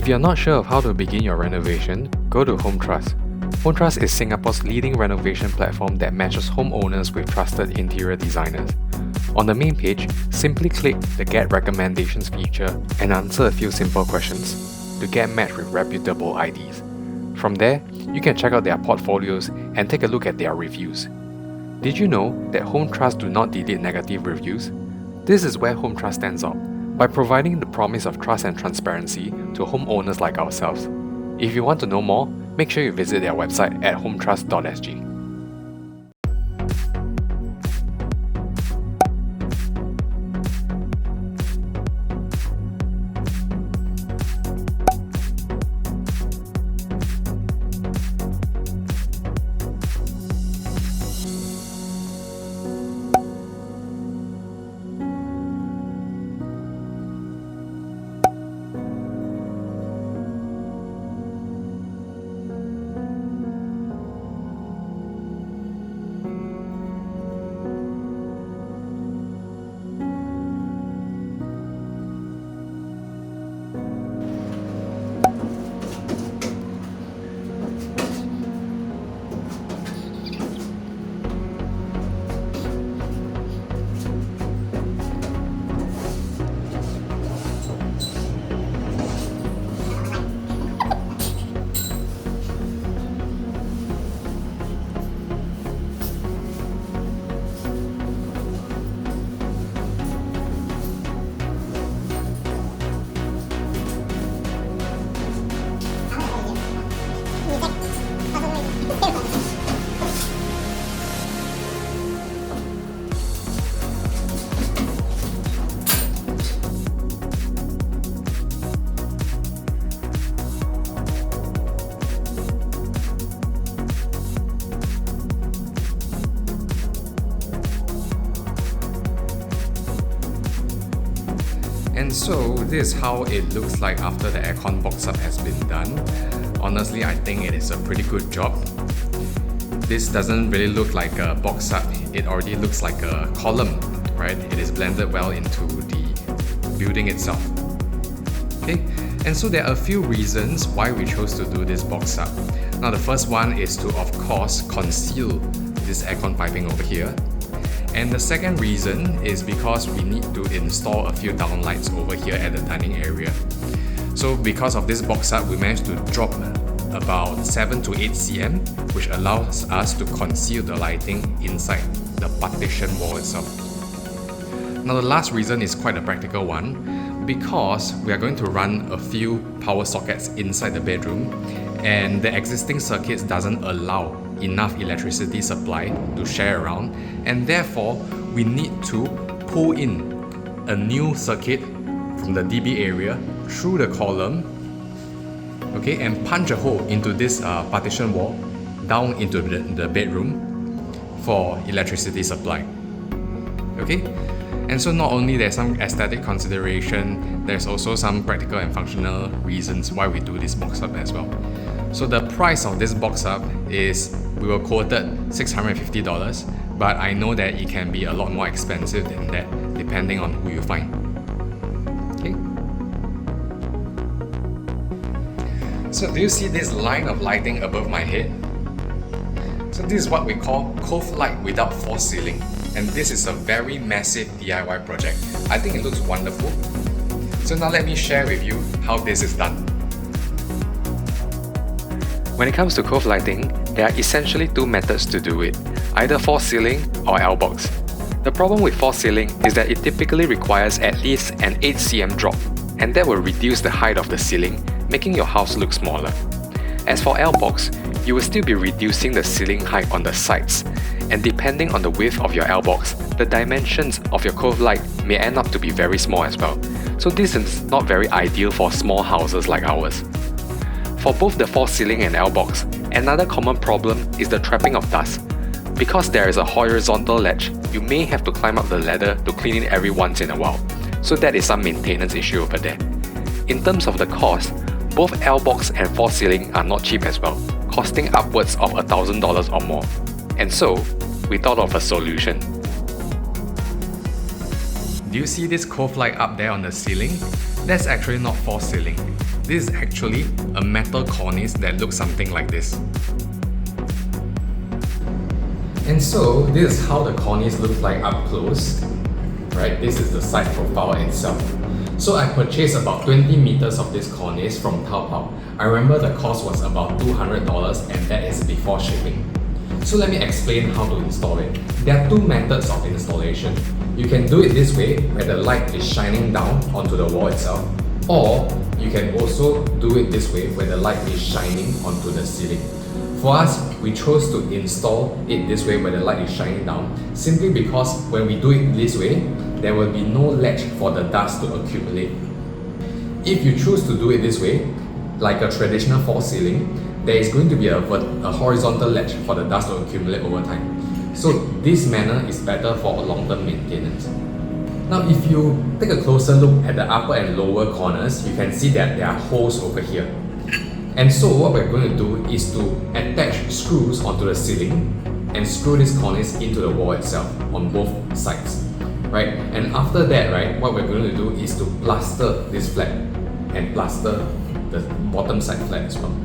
If you're not sure of how to begin your renovation, go to Home Trust. Home Trust is Singapore's leading renovation platform that matches homeowners with trusted interior designers. On the main page, simply click the Get Recommendations feature and answer a few simple questions to get matched with reputable IDs. From there, you can check out their portfolios and take a look at their reviews. Did you know that Home Trust do not delete negative reviews? This is where Home Trust stands out, by providing the promise of trust and transparency to homeowners like ourselves. If you want to know more, make sure you visit their website at hometrust.sg. And so this is how it looks like after the Aircon Box Up has been done. Honestly, I think it is a pretty good job. This doesn't really look like a box up, it already looks like a column, right? It is blended well into the building itself. Okay, and so there are a few reasons why we chose to do this box up. Now the first one is to, of course, conceal this aircon piping over here. And the second reason is because we need to install a few downlights over here at the dining area. So because of this box up, we managed to drop about 7 to 8 cm, which allows us to conceal the lighting inside the partition wall itself. Now the last reason is quite a practical one, because we are going to run a few power sockets inside the bedroom, and the existing circuits doesn't allow enough electricity supply to share around, and therefore we need to pull in a new circuit from the DB area through the column, okay, and punch a hole into this partition wall down into the bedroom for electricity supply. Okay, and so not only there's some aesthetic consideration, there's also some practical and functional reasons why we do this box up as well. So the price of this box up is, we were quoted $650, but I know that it can be a lot more expensive than that depending on who you find. Okay. So do you see this line of lighting above my head? So this is what we call Cove Light without false ceiling, and this is a very massive DIY project. I think it looks wonderful. So now let me share with you how this is done. When it comes to Cove Lighting, there are essentially two methods to do it, either false ceiling or L-box. The problem with false ceiling is that it typically requires at least an 8 cm drop, and that will reduce the height of the ceiling, making your house look smaller. As for L-box, you will still be reducing the ceiling height on the sides, and depending on the width of your L-box, the dimensions of your Cove Light may end up to be very small as well. So this is not very ideal for small houses like ours. For both the false ceiling and L-box, another common problem is the trapping of dust. Because there is a horizontal ledge, you may have to climb up the ladder to clean it every once in a while, so that is some maintenance issue over there. In terms of the cost, both L-box and false ceiling are not cheap as well, costing upwards of $1,000 or more. And so, we thought of a solution. Do you see this Cove Light up there on the ceiling? That's actually not false ceiling. This is actually a metal cornice that looks something like this. And so, this is how the cornice looks like up close. Right, this is the side profile itself. So I purchased about 20 meters of this cornice from Taobao. I remember the cost was about $200 and that is before shipping. So let me explain how to install it. There are two methods of installation. You can do it this way, where the light is shining down onto the wall itself, or you can also do it this way, where the light is shining onto the ceiling. For us, we chose to install it this way, where the light is shining down, simply because when we do it this way, there will be no ledge for the dust to accumulate. If you choose to do it this way, like a traditional false ceiling, there is going to be a horizontal ledge for the dust to accumulate over time. So this manner is better for long-term maintenance. Now if you take a closer look at the upper and lower corners, you can see that there are holes over here. And so what we're going to do is to attach screws onto the ceiling and screw this cornice into the wall itself on both sides. Right? And after that, right, what we're going to do is to plaster this flat and plaster the bottom side flat as well.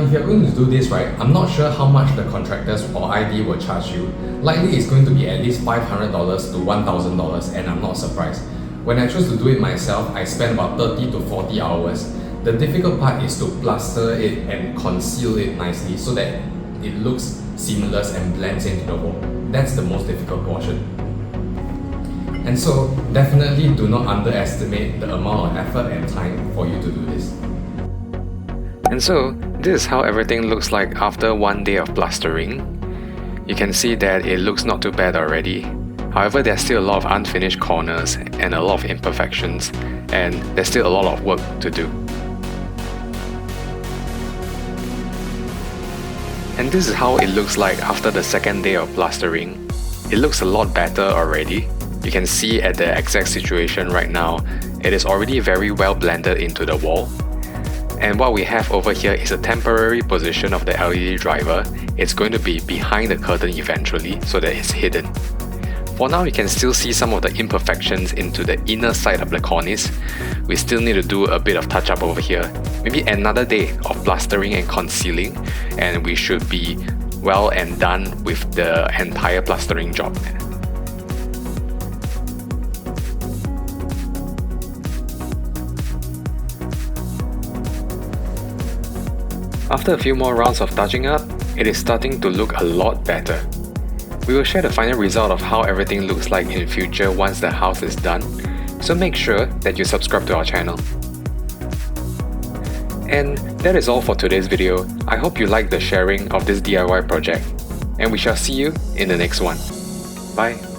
if you're going to do this, right, I'm not sure how much the contractors or ID will charge you. Likely it's going to be at least $500 to $1,000, and I'm not surprised. When I chose to do it myself, I spent about 30 to 40 hours. The difficult part is to plaster it and conceal it nicely so that it looks seamless and blends into the wall. That's the most difficult portion. And so, definitely do not underestimate the amount of effort and time for you to do this. And so, this is how everything looks like after one day of plastering. You can see that it looks not too bad already. However, there's still a lot of unfinished corners and a lot of imperfections, and there's still a lot of work to do. And this is how it looks like after the second day of plastering. It looks a lot better already. You can see at the exact situation right now, it is already very well blended into the wall. And what we have over here is a temporary position of the LED driver. It's going to be behind the curtain eventually so that it's hidden. For now, you can still see some of the imperfections into the inner side of the cornice. We still need to do a bit of touch up over here. Maybe another day of plastering and concealing, and we should be well and done with the entire plastering job. After a few more rounds of touching up, it is starting to look a lot better. We will share the final result of how everything looks like in future once the house is done, so make sure that you subscribe to our channel. And that is all for today's video. I hope you liked the sharing of this DIY project, and we shall see you in the next one. Bye!